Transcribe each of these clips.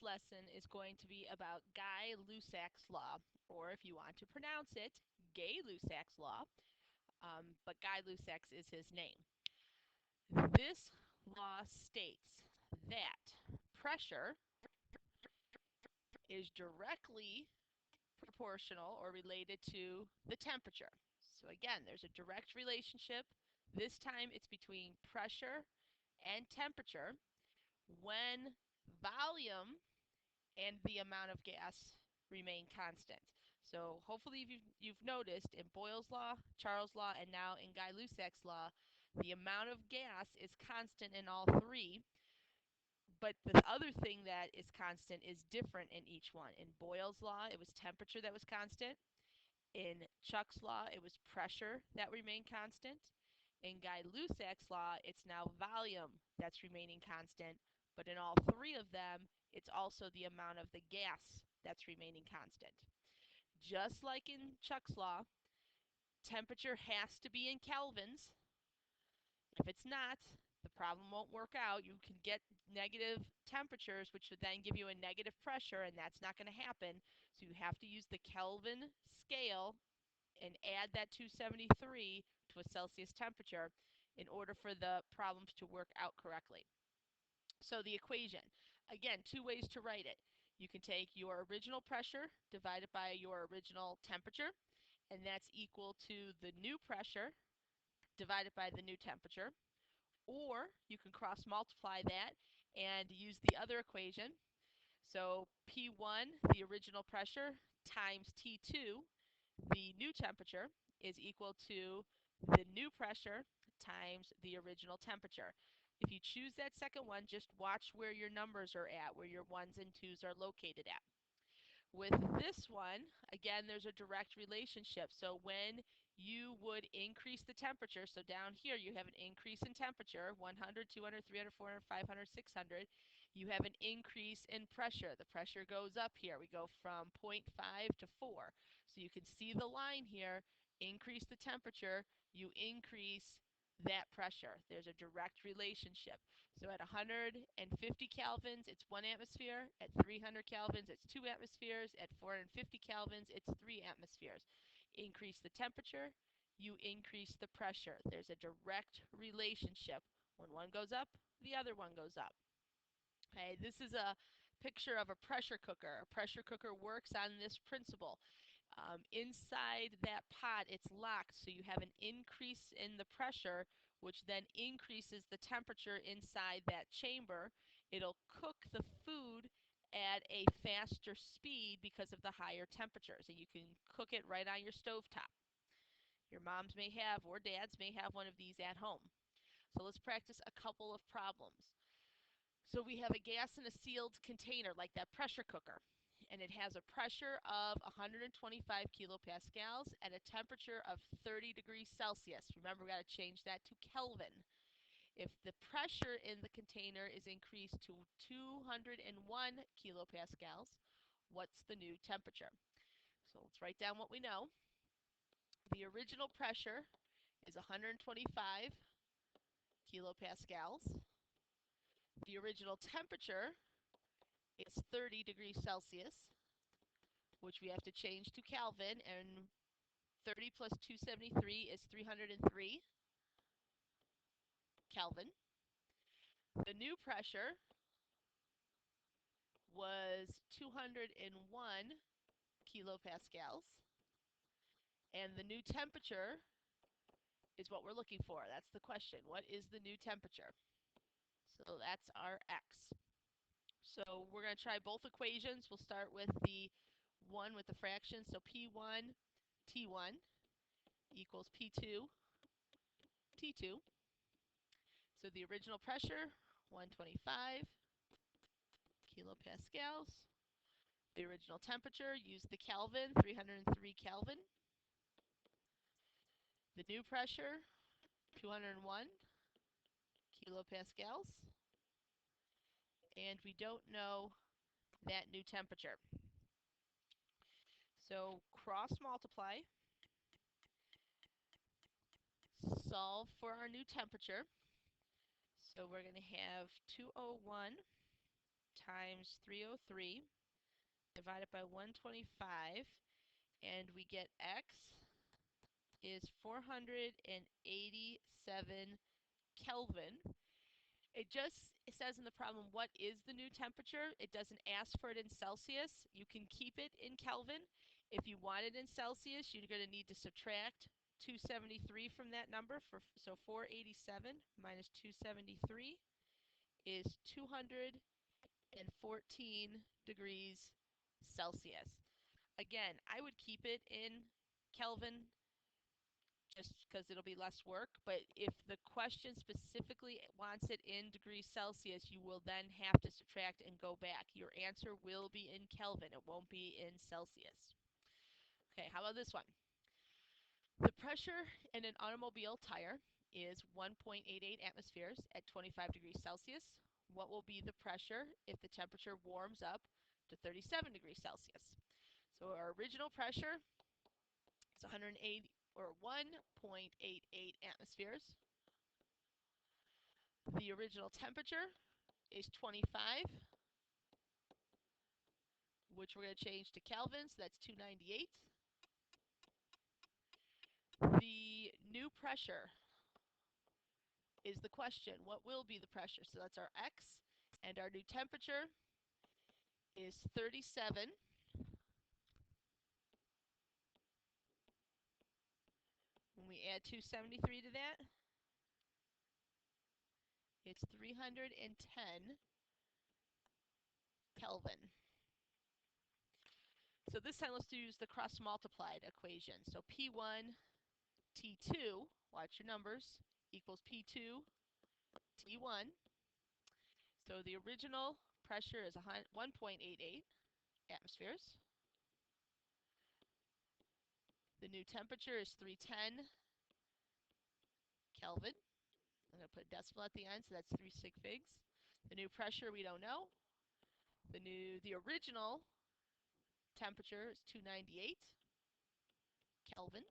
lesson is going to be about Guy-Lussac's law, or if you want to pronounce it, Gay-Lussac's law, but Guy-Lussac's is his name. This law states that pressure is directly proportional or related to the temperature. So again, there's a direct relationship. This time it's between pressure and temperature when volume and the amount of gas remain constant. So hopefully you've noticed in Boyle's law, Charles' law, and now in Guy-Lussac's law, the amount of gas is constant in all three, but the other thing that is constant is different in each one. In Boyle's law, it was temperature that was constant. In Chuck's law, it was pressure that remained constant. In Guy-Lussac's law, it's now volume that's remaining constant, but in all three of them, it's also the amount of the gas that's remaining constant. Just like in Chuck's law, temperature has to be in kelvins. If it's not, the problem won't work out. You can get negative temperatures, which would then give you a negative pressure, and that's not going to happen. So you have to use the Kelvin scale and add that 273 to a Celsius temperature in order for the problems to work out correctly. So the equation, again, two ways to write it. You can take your original pressure divided by your original temperature, and that's equal to the new pressure divided by the new temperature. Or you can cross multiply that and use the other equation. So P1, the original pressure, times T2, the new temperature, is equal to the new pressure times the original temperature. If you choose that second one, just watch where your numbers are at, where your ones and twos are located at. With this one, again, there's a direct relationship. So when you would increase the temperature, so down here you have an increase in temperature, 100, 200, 300, 400, 500, 600. You have an increase in pressure. The pressure goes up here. We go from 0.5 to 4. So you can see the line here, increase the temperature, you increase that pressure. There's a direct relationship. So at 150 kelvins, it's 1 atmosphere. At 300 kelvins, it's 2 atmospheres. At 450 kelvins, it's 3 atmospheres. Increase the temperature, you increase the pressure. There's a direct relationship. When one goes up, the other one goes up. Okay, this is a picture of a pressure cooker. A pressure cooker works on this principle. Inside that pot, it's locked, so you have an increase in the pressure, which then increases the temperature inside that chamber. It'll cook the food at a faster speed because of the higher temperatures, and you can cook it right on your stovetop. Your moms may have, or dads may have one of these at home. So let's practice a couple of problems. So we have a gas in a sealed container like that pressure cooker, and it has a pressure of 125 kilopascals at a temperature of 30 degrees Celsius. Remember, we got to change that to Kelvin. If the pressure in the container is increased to 201 kilopascals, what's the new temperature? So let's write down what we know. The original pressure is 125 kilopascals. The original temperature is 30 degrees Celsius, which we have to change to Kelvin, and 30 plus 273 is 303 Kelvin. The new pressure was 201 kilopascals, and the new temperature is what we're looking for. That's the question. What is the new temperature? So that's our X. So we're going to try both equations. We'll start with the one with the fraction. So P1 T1 equals P2 T2. So the original pressure, 125 kilopascals. The original temperature, use the Kelvin, 303 Kelvin. The new pressure, 201 kilopascals. And we don't know that new temperature. So cross multiply, solve for our new temperature. So we're going to have 201 times 303 divided by 125, and we get X is 487 Kelvin. It says in the problem, what is the new temperature? It doesn't ask for it in Celsius. You can keep it in Kelvin. If you want it in Celsius, you're going to need to subtract 273 from that number. So 487 minus 273 is 214 degrees Celsius. Again, I would keep it in Kelvin just because it'll be less work. But if the question specifically wants it in degrees Celsius, you will then have to subtract and go back. Your answer will be in Kelvin. It won't be in Celsius. Okay, how about this one? The pressure in an automobile tire is 1.88 atmospheres at 25 degrees Celsius. What will be the pressure if the temperature warms up to 37 degrees Celsius? So our original pressure is 180 or 1.88 atmospheres. The original temperature is 25, which we're going to change to Kelvin, so that's 298. The new pressure is the question. What will be the pressure? So that's our X, and our new temperature is 37. When we add 273 to that, it's 310 Kelvin. So this time let's use the cross-multiplied equation. So P1 T2, watch your numbers, equals P2 T1. So the original pressure is 1.88 atmospheres. The new temperature is 310 Kelvin. I'm going to put a decimal at the end, so that's 3 sig figs. The new pressure we don't know. The original temperature is 298 Kelvin.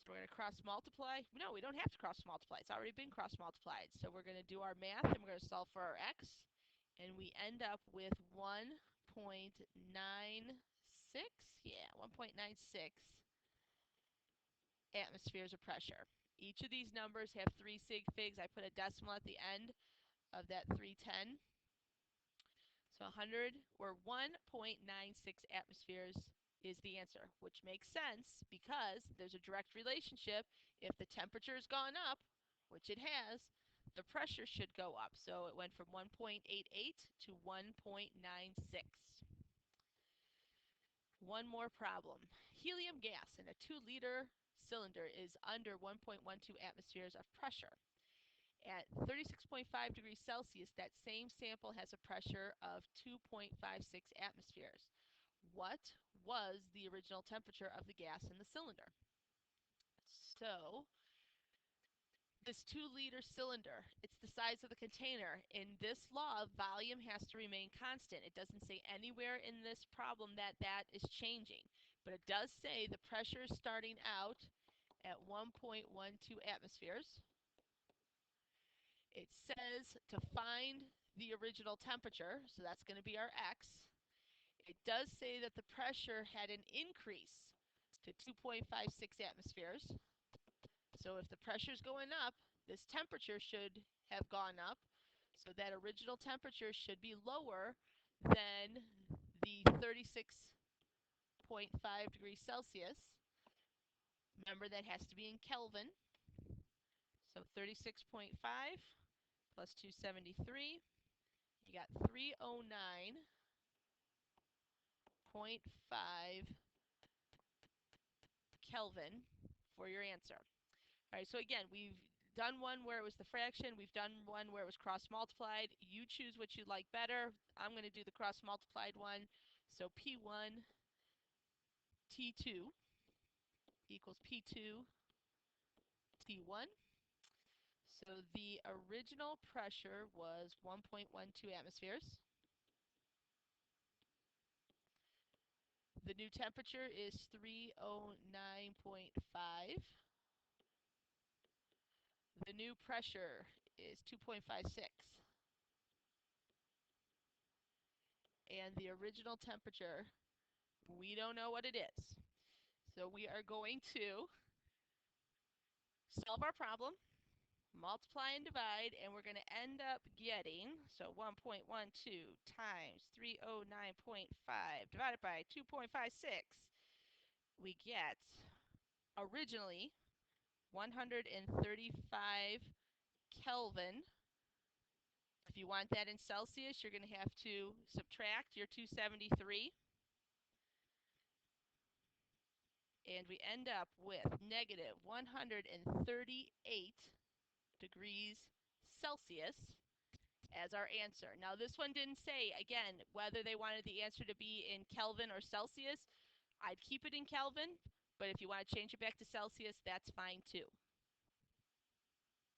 So we're going to cross multiply. No, we don't have to cross multiply. It's already been cross multiplied. So we're going to do our math and we're going to solve for our X. And we end up with 1.96. Yeah, 1.96 atmospheres of pressure. Each of these numbers have 3 sig figs. I put a decimal at the end of that 310. So 100 or 1.96 atmospheres is the answer, which makes sense because there's a direct relationship. If the temperature's gone up, which it has, the pressure should go up. So it went from 1.88 to 1.96. One more problem. Helium gas in a 2-liter cylinder is under 1.12 atmospheres of pressure. At 36.5 degrees Celsius, that same sample has a pressure of 2.56 atmospheres. What was the original temperature of the gas in the cylinder? So, this 2-liter cylinder, it's the size of the container. In this law, volume has to remain constant. It doesn't say anywhere in this problem that that is changing. But it does say the pressure is starting out at 1.12 atmospheres. It says to find the original temperature, so that's going to be our X. It does say that the pressure had an increase to 2.56 atmospheres. So if the pressure is going up, this temperature should have gone up. So that original temperature should be lower than the 36.5 degrees Celsius. Remember, that has to be in Kelvin. So 36.5 plus 273. You got 309.5 Kelvin for your answer. All right, so again, we've done one where it was the fraction. We've done one where it was cross-multiplied. You choose what you like better. I'm going to do the cross-multiplied one. So P1 T2 equals P2 T1. So the original pressure was 1.12 atmospheres. The new temperature is 309.5. The new pressure is 2.56. and the original temperature, we don't know what it is. So we are going to solve our problem, multiply and divide, and we're going to end up getting, so 1.12 times 309.5 divided by 2.56, we get originally 135 Kelvin. If you want that in Celsius, you're going to have to subtract your 273, and we end up with negative 138 degrees Celsius as our answer. Now, this one didn't say, again, whether they wanted the answer to be in Kelvin or Celsius. I'd keep it in Kelvin, but if you want to change it back to Celsius, that's fine too.